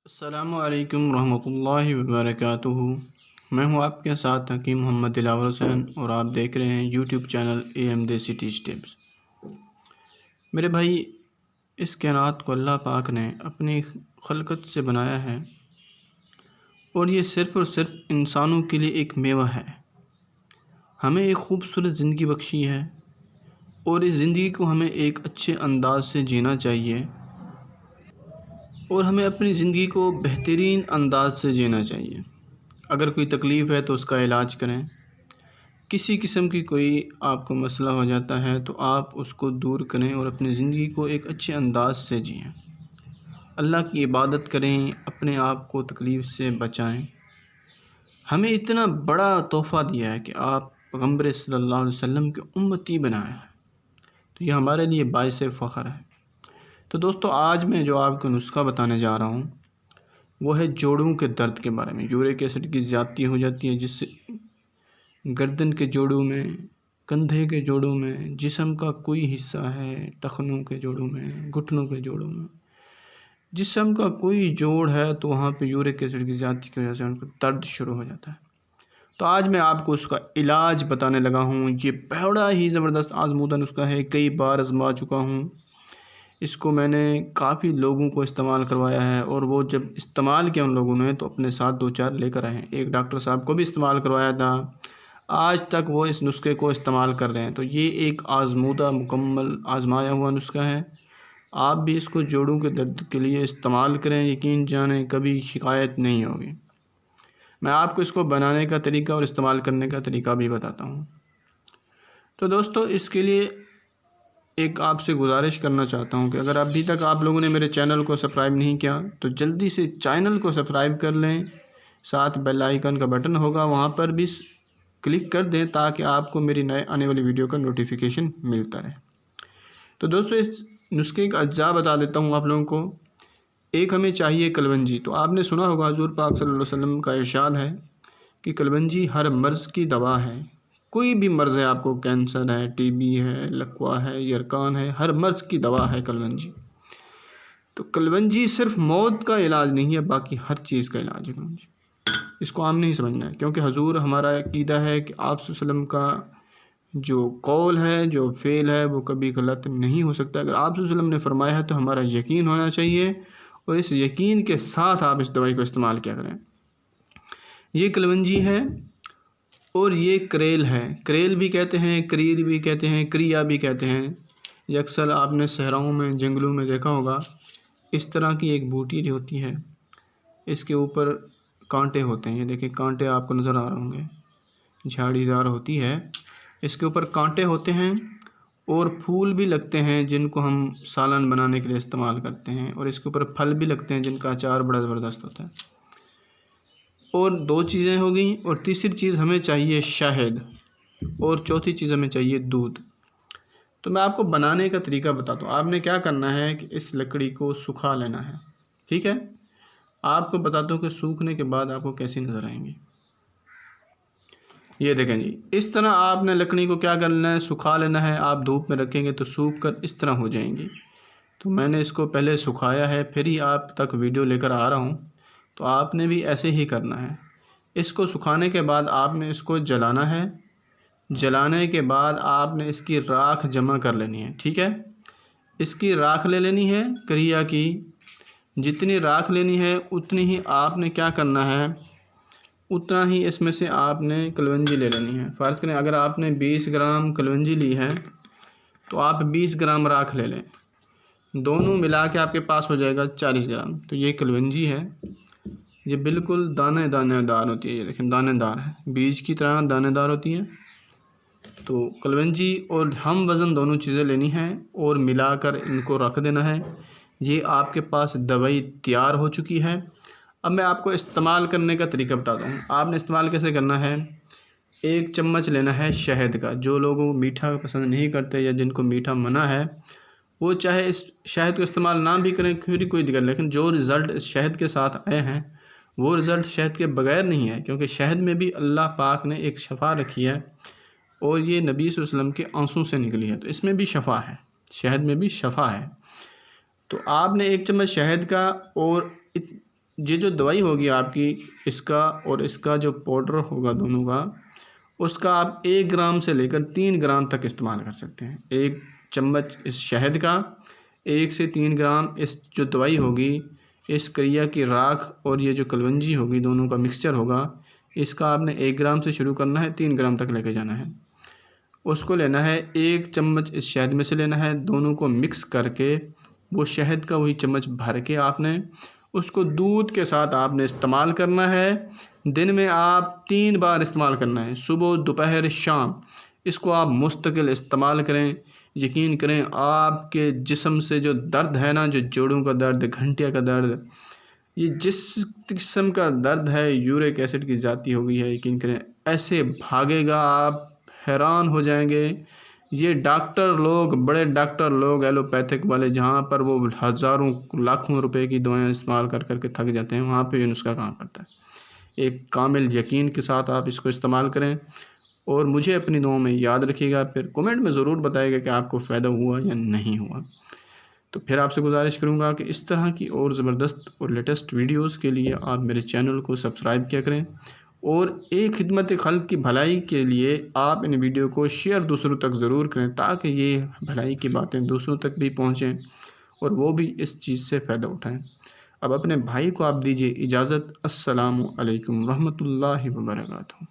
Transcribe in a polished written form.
अस्सलामुअलैकुम रहमतुल्लाहि वबरकातुहू। मैं हूं आपके साथ हकीम मोहम्मद दिलावर हुसैन और आप देख रहे हैं YouTube channel AMD cities tips. मेरे भाई, इस कायनात को अल्लाह पाक ने अपनी खलकत से बनाया है और ये सिर्फ़ और सिर्फ इंसानों के लिए एक मेवा है। हमें एक ख़ूबसूरत ज़िंदगी बख्शी है और इस ज़िंदगी को हमें एक अच्छे अंदाज से जीना चाहिए और हमें अपनी ज़िंदगी को बेहतरीन अंदाज से जीना चाहिए। अगर कोई तकलीफ़ है तो उसका इलाज करें। किसी किस्म की कोई आपको मसला हो जाता है तो आप उसको दूर करें और अपनी ज़िंदगी को एक अच्छे अंदाज से जिएं। अल्लाह की इबादत करें, अपने आप को तकलीफ़ से बचाएं। हमें इतना बड़ा तोहफ़ा दिया है कि आप पैगम्बर सल्लल्लाहु अलैहि वसल्लम के उम्मती बनाए हैं, तो ये हमारे लिए बाइस फ़ख्र है। तो दोस्तों, आज मैं जो आपको नुस्खा बताने जा रहा हूँ वो है जोड़ों के दर्द के बारे में। यूरिक एसिड की ज़्यादती हो जाती है जिससे गर्दन के जोड़ों में, कंधे के जोड़ों में, जिस्म का कोई हिस्सा है, टखनों के जोड़ों में, घुटनों के जोड़ों में, जिस्म का कोई जोड़ है तो वहाँ पे यूरिक एसिड की ज़्यादती की वजह से उनको दर्द शुरू हो जाता है। तो आज मैं आपको उसका इलाज बताने लगा हूँ। ये बड़ा ही ज़बरदस्त आज़मूदा नुस्खा है, कई बार आज़मा चुका हूँ। इसको मैंने काफ़ी लोगों को इस्तेमाल करवाया है और वो जब इस्तेमाल किया उन लोगों ने तो अपने साथ 2-4 लेकर आए हैं। एक डॉक्टर साहब को भी इस्तेमाल करवाया था, आज तक वो इस नुस्खे को इस्तेमाल कर रहे हैं। तो ये एक आज़मूदा मुकम्मल आज़माया हुआ नुस्खा है। आप भी इसको जोड़ों के दर्द के लिए इस्तेमाल करें, यकीन जानें कभी शिकायत नहीं होगी। मैं आपको इसको बनाने का तरीका और इस्तेमाल करने का तरीका भी बताता हूँ। तो दोस्तों, इसके लिए एक आपसे गुजारिश करना चाहता हूँ कि अगर अभी तक आप लोगों ने मेरे चैनल को सब्सक्राइब नहीं किया तो जल्दी से चैनल को सब्सक्राइब कर लें। साथ बेल आइकन का बटन होगा, वहाँ पर भी क्लिक कर दें ताकि आपको मेरी नए आने वाली वीडियो का नोटिफिकेशन मिलता रहे। तो दोस्तों, इस नुस्खे का अज्जा बता देता हूँ आप लोगों को। एक हमें चाहिए कलवंजी। तो आपने सुना होगा हुज़ूर पाक सल्लल्लाहु अलैहि वसल्लम का इरशाद है कि कलवंजी हर मर्ज़ की दवा है। कोई भी मर्ज़ है, आपको कैंसर है, टीबी है, लकवा है, यरकान है, हर मर्ज़ की दवा है कलवंजी। तो कलवंजी सिर्फ मौत का इलाज नहीं है, बाकी हर चीज़ का इलाज है कलवंजी। इसको आम नहीं समझना है, क्योंकि हुज़ूर हमारा अक़ीदा है कि आप सल्लल्लाहु अलैहि वसल्लम का जो कौल है, जो फ़ेल है, वो कभी गलत नहीं हो सकता। अगर आप सल्लल्लाहु अलैहि वसल्लम ने फरमाया है तो हमारा यकीन होना चाहिए और इस यकीन के साथ आप इस दवाई को इस्तेमाल किया करें। ये कलवंजी है और ये करेल है। करेल भी कहते हैं, करीर भी कहते हैं, क्रिया भी कहते हैं। ये अक्सर आपने सहराओं में, जंगलों में देखा होगा। इस तरह की एक बूटी जो होती है, इसके ऊपर कांटे होते हैं। ये देखिए, कांटे आपको नज़र आ रहे होंगे, झाड़ीदार होती है, इसके ऊपर कांटे होते हैं और फूल भी लगते हैं जिनको हम सालन बनाने के लिए इस्तेमाल करते हैं, और इसके ऊपर फल भी लगते हैं जिनका अचार बड़ा ज़बरदस्त होता है। और 2 चीज़ें हो गई, और तीसरी चीज़ हमें चाहिए शहद, और चौथी चीज़ हमें चाहिए दूध। तो मैं आपको बनाने का तरीका बताता हूँ। आपने क्या करना है कि इस लकड़ी को सुखा लेना है, ठीक है। आपको बताता हूँ कि सूखने के बाद आपको कैसी नज़र आएंगी। ये देखें जी, इस तरह आपने लकड़ी को क्या करना है, सुखा लेना है। आप धूप में रखेंगे तो सूख कर इस तरह हो जाएंगी। तो मैंने इसको पहले सुखाया है, फिर ही आप तक वीडियो लेकर आ रहा हूँ। तो आपने भी ऐसे ही करना है। इसको सुखाने के बाद आपने इसको जलाना है। जलाने के बाद आपने इसकी राख जमा कर लेनी है, ठीक है। इसकी राख ले लेनी है, करिया की जितनी राख लेनी है उतनी ही आपने क्या करना है, उतना ही इसमें से आपने कलवंजी ले लेनी है। फ़र्ज़ करें अगर आपने 20 ग्राम कलवंजी ली है तो आप 20 ग्राम राख ले लें। दोनों मिला के आपके पास हो जाएगा 40 ग्राम। तो ये कलवंजी है, ये बिल्कुल दानेदार होती है। ये देखें, दानेदार है, बीज की तरह दानेदार होती है। तो कलवंजी और हम वज़न दोनों चीज़ें लेनी हैं और मिलाकर इनको रख देना है। ये आपके पास दवाई तैयार हो चुकी है। अब मैं आपको इस्तेमाल करने का तरीका बताता हूँ। आपने इस्तेमाल कैसे करना है। 1 चम्मच लेना है शहद का। जो लोग मीठा पसंद नहीं करते या जिनको मीठा मना है, वो चाहे इस शहद को इस्तेमाल ना भी करें, फिर कोई दिक्कत। लेकिन जो रिज़ल्ट इस शहद के साथ आए हैं वो रिज़ल्ट शहद के बगैर नहीं है, क्योंकि शहद में भी अल्लाह पाक ने एक शफ़ा रखी है और ये नबी सल्लल्लाहु अलैहि वसल्लम के आंसू से निकली है। तो इसमें भी शफ़ा है, शहद में भी शफ़ा है। तो आपने 1 चम्मच शहद का और ये जो दवाई होगी आपकी, इसका और इसका जो पाउडर होगा दोनों का, उसका आप 1 ग्राम से लेकर 3 ग्राम तक इस्तेमाल कर सकते हैं। 1 चम्मच इस शहद का, 1 से 3 ग्राम इस जो दवाई होगी, इस करिया की राख और ये जो कलवंजी होगी, दोनों का मिक्सचर होगा, इसका आपने 1 ग्राम से शुरू करना है, 3 ग्राम तक लेके जाना है। उसको लेना है 1 चम्मच इस शहद में से लेना है, दोनों को मिक्स करके वो शहद का वही चम्मच भर के आपने उसको दूध के साथ आपने इस्तेमाल करना है। दिन में आप 3 बार इस्तेमाल करना है, सुबह, दोपहर, शाम। इसको आप मुस्तकिल इस्तेमाल करें। यकीन करें, आपके जिस्म से जो दर्द है ना, जो जोड़ों का दर्द, घंटिया का दर्द, ये जिस किस्म का दर्द है, यूरिक एसिड की ज़्यादती हो गई है, यकीन करें ऐसे भागेगा, आप हैरान हो जाएंगे। ये डॉक्टर लोग, बड़े डॉक्टर लोग एलोपैथिक वाले, जहाँ पर वो हज़ारों लाखों रुपए की दवाएं इस्तेमाल कर करके थक जाते हैं, वहाँ पे ये नुस्खा काम करता है। एक कामिल यकीन के साथ आप इसको इस्तेमाल करें और मुझे अपनी दुआओं में याद रखिएगा। फिर कमेंट में ज़रूर बताइएगा कि आपको फ़ायदा हुआ या नहीं हुआ। तो फिर आपसे गुजारिश करूँगा कि इस तरह की और ज़बरदस्त और लेटेस्ट वीडियोज़ के लिए आप मेरे चैनल को सब्सक्राइब किया करें और एक खिदमत खल्क़ की भलाई के लिए आप इन वीडियो को शेयर दूसरों तक ज़रूर करें, ताकि ये भलाई की बातें दूसरों तक भी पहुँचें और वो भी इस चीज़ से फ़ायदा उठाएं। अब अपने भाई को आप दीजिए इजाज़त। अस्सलामु अलैकुम रहमतुल्लाहि व बरकातुहू।